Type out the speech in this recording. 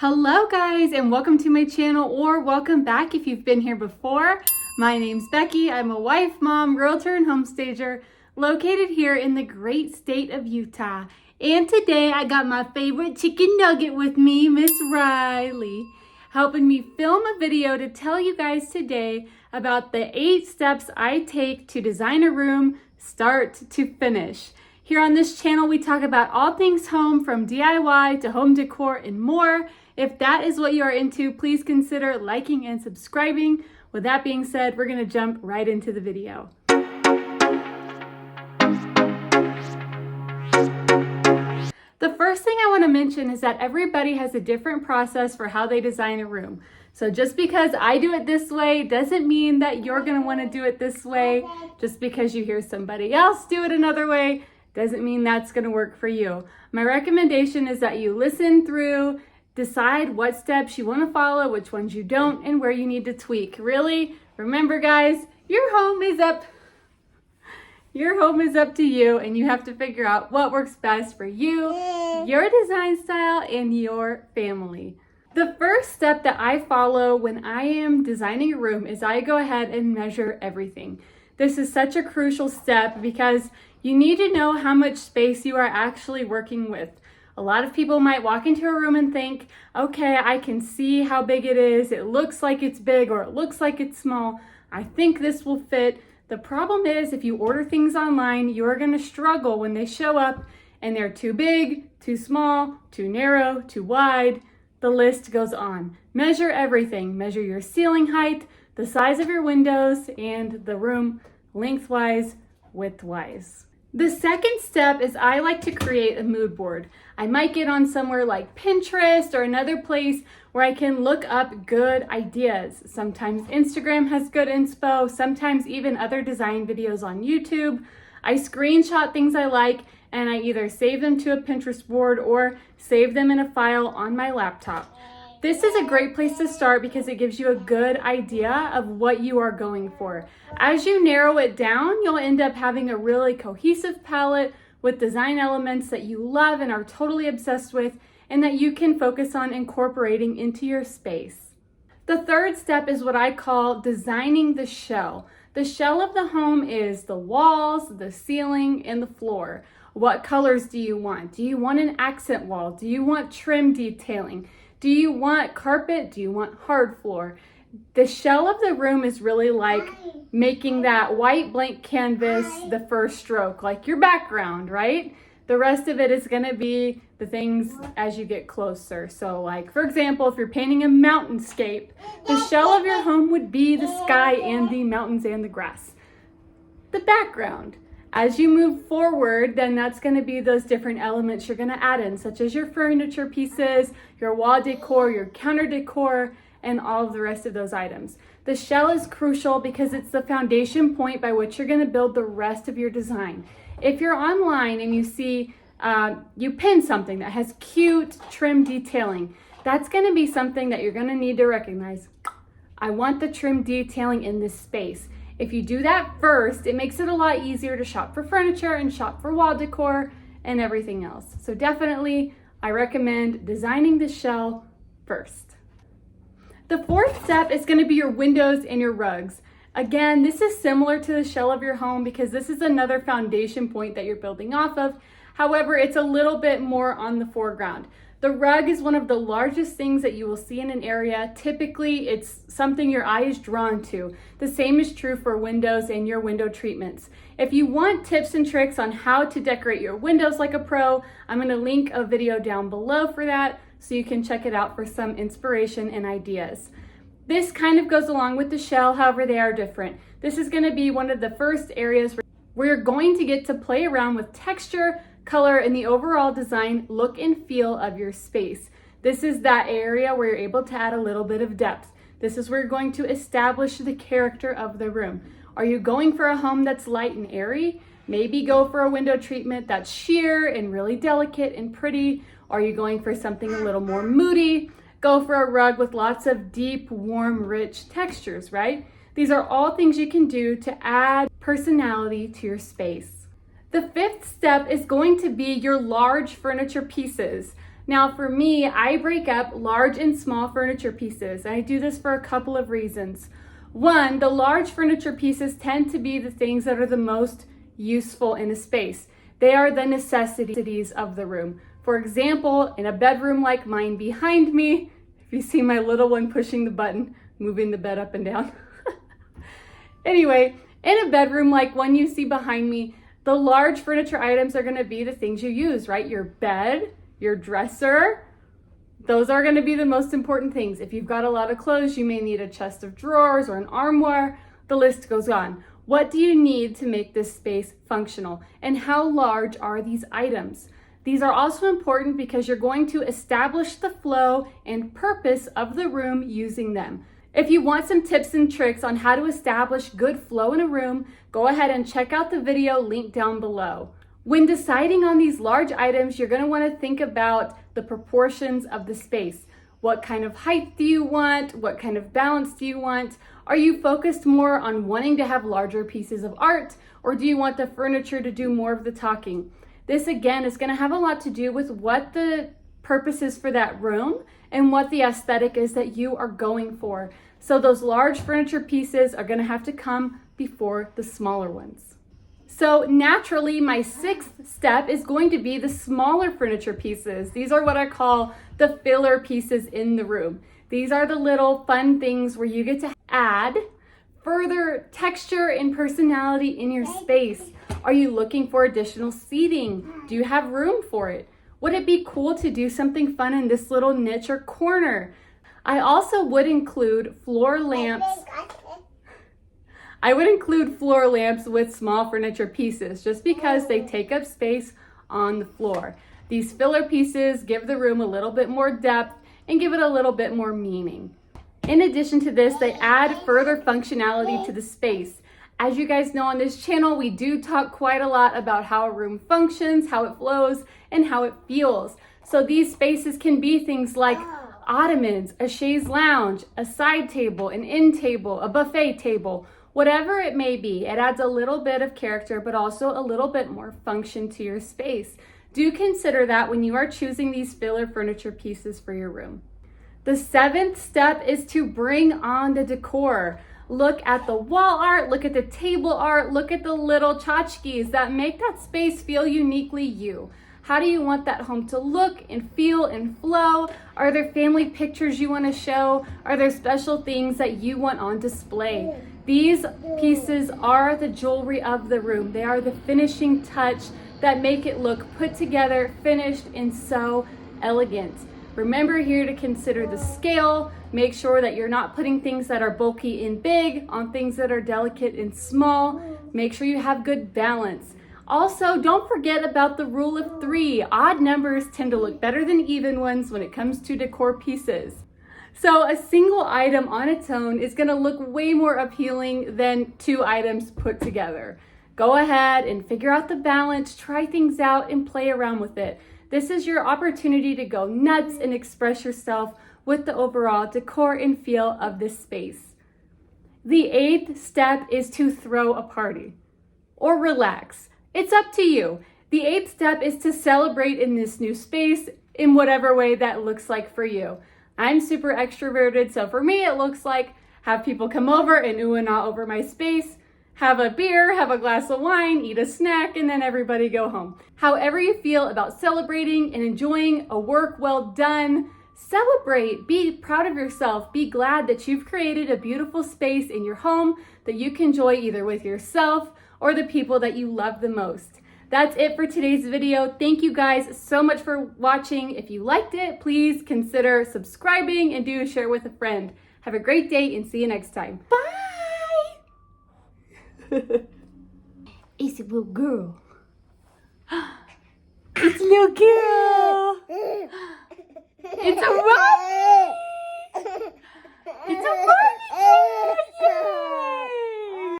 Hello guys, and welcome to my channel, or welcome back if you've been here before. My name's Becky. I'm a wife, mom, realtor, and homestager located here in the great state of Utah. And today I got my favorite chicken nugget with me, Miss Riley, helping me film a video to tell you guys today about the 8 steps I take to design a room start to finish. Here on this channel, we talk about all things home, from DIY to home decor and more. If that is what you are into, please consider liking and subscribing. With that being said, we're gonna jump right into the video. The first thing I wanna mention is that everybody has a different process for how they design a room. So just because I do it this way doesn't mean that you're gonna wanna do it this way. Just because you hear somebody else do it another way doesn't mean that's gonna work for you. My recommendation is that you listen through, decide what steps you want to follow, which ones you don't, and where you need to tweak. Really, remember guys, your home is up to you, and you have to figure out what works best for you, your design style, and your family. The first step that I follow when I am designing a room is I go ahead and measure everything. This is such a crucial step because you need to know how much space you are actually working with. A lot of people might walk into a room and think, okay, I can see how big it is. It looks like it's big, or it looks like it's small. I think this will fit. The problem is, if you order things online, you're gonna struggle when they show up and they're too big, too small, too narrow, too wide. The list goes on. Measure everything. Measure your ceiling height, the size of your windows, and the room lengthwise, widthwise. The second step is I like to create a mood board. I might get on somewhere like Pinterest or another place where I can look up good ideas. Sometimes Instagram has good inspo, sometimes even other design videos on YouTube. I screenshot things I like and I either save them to a Pinterest board or save them in a file on my laptop. This is a great place to start because it gives you a good idea of what you are going for. As you narrow it down, you'll end up having a really cohesive palette with design elements that you love and are totally obsessed with, and that you can focus on incorporating into your space. The third step is what I call designing the shell. The shell of the home is the walls, the ceiling, and the floor. What colors do you want? Do you want an accent wall? Do you want trim detailing? Do you want carpet? Do you want hard floor? The shell of the room is really like making that white blank canvas the first stroke, like your background, right? The rest of it is gonna be the things as you get closer. So like, for example, if you're painting a mountainscape, the shell of your home would be the sky and the mountains and the grass. The background. As you move forward, then that's going to be those different elements you're going to add in, such as your furniture pieces, your wall decor, your counter decor, and all of the rest of those items. The shell is crucial because it's the foundation point by which you're going to build the rest of your design. If you're online and you see you pin something that has cute trim detailing, that's going to be something that you're going to need to recognize. I want the trim detailing in this space. If you do that first, it makes it a lot easier to shop for furniture and shop for wall decor and everything else. So definitely, I recommend designing the shell first. The fourth step is going to be your windows and your rugs. Again, this is similar to the shell of your home because this is another foundation point that you're building off of. However, it's a little bit more on the foreground. The rug is one of the largest things that you will see in an area. Typically, it's something your eye is drawn to. The same is true for windows and your window treatments. If you want tips and tricks on how to decorate your windows like a pro, I'm going to link a video down below for that so you can check it out for some inspiration and ideas. This kind of goes along with the shell, however they are different. This is going to be one of the first areas where you're going to get to play around with texture, color, and the overall design, look, and feel of your space. This is that area where you're able to add a little bit of depth. This is where you're going to establish the character of the room. Are you going for a home that's light and airy? Maybe go for a window treatment that's sheer and really delicate and pretty. Are you going for something a little more moody? Go for a rug with lots of deep, warm, rich textures, right? These are all things you can do to add personality to your space. The fifth step is going to be your large furniture pieces. Now for me, I break up large and small furniture pieces. And I do this for a couple of reasons. One, the large furniture pieces tend to be the things that are the most useful in a space. They are the necessities of the room. For example, in a bedroom like mine behind me, if you see my little one pushing the button, moving the bed up and down. Anyway, in a bedroom like one you see behind me, the large furniture items are gonna be the things you use, right? Your bed, your dresser, those are gonna be the most important things. If you've got a lot of clothes, you may need a chest of drawers or an armoire, the list goes on. What do you need to make this space functional? And how large are these items? These are also important because you're going to establish the flow and purpose of the room using them. If you want some tips and tricks on how to establish good flow in a room, go ahead and check out the video linked down below. When deciding on these large items, you're going to want to think about the proportions of the space. What kind of height do you want? What kind of balance do you want? Are you focused more on wanting to have larger pieces of art, or do you want the furniture to do more of the talking? This again is going to have a lot to do with what the purpose is for that room and what the aesthetic is that you are going for. So those large furniture pieces are going to have to come before the smaller ones. So naturally, my sixth step is going to be the smaller furniture pieces. These are what I call the filler pieces in the room. These are the little fun things where you get to add further texture and personality in your space. Are you looking for additional seating? Do you have room for it? Would it be cool to do something fun in this little niche or corner? I also would include floor lamps. I would include floor lamps with small furniture pieces just because they take up space on the floor. These filler pieces give the room a little bit more depth and give it a little bit more meaning. In addition to this, they add further functionality to the space. As you guys know on this channel, we do talk quite a lot about how a room functions, how it flows, and how it feels. So these spaces can be things like ottomans, a chaise lounge, a side table, an end table, a buffet table, whatever it may be. It adds a little bit of character, but also a little bit more function to your space. Do consider that when you are choosing these filler furniture pieces for your room. The seventh step is to bring on the decor. Look at the wall art, look at the table art, look at the little tchotchkes that make that space feel uniquely you. How do you want that home to look and feel and flow? Are there family pictures you want to show? Are there special things that you want on display? These pieces are the jewelry of the room. They are the finishing touch that make it look put together, finished, and so elegant. Remember here to consider the scale. Make sure that you're not putting things that are bulky and big on things that are delicate and small. Make sure you have good balance. Also, don't forget about the rule of 3. Odd numbers tend to look better than even ones when it comes to decor pieces. So a single item on its own is going to look way more appealing than 2 items put together. Go ahead and figure out the balance, try things out, and play around with it. This is your opportunity to go nuts and express yourself with the overall decor and feel of this space. The 8th step is to throw a party or relax. It's up to you. The 8th step is to celebrate in this new space in whatever way that looks like for you. I'm super extroverted, so for me it looks like have people come over and ooh and ah over my space, have a beer, have a glass of wine, eat a snack, and then everybody go home. However you feel about celebrating and enjoying a work well done, celebrate, be proud of yourself, be glad that you've created a beautiful space in your home that you can enjoy either with yourself or the people that you love the most. That's it for today's video. Thank you guys so much for watching. If you liked it, please consider subscribing and do share with a friend. Have a great day and see you next time. Bye! It's a little girl. It's a little girl. It's a Robbie. It's a Robbie. Yeah.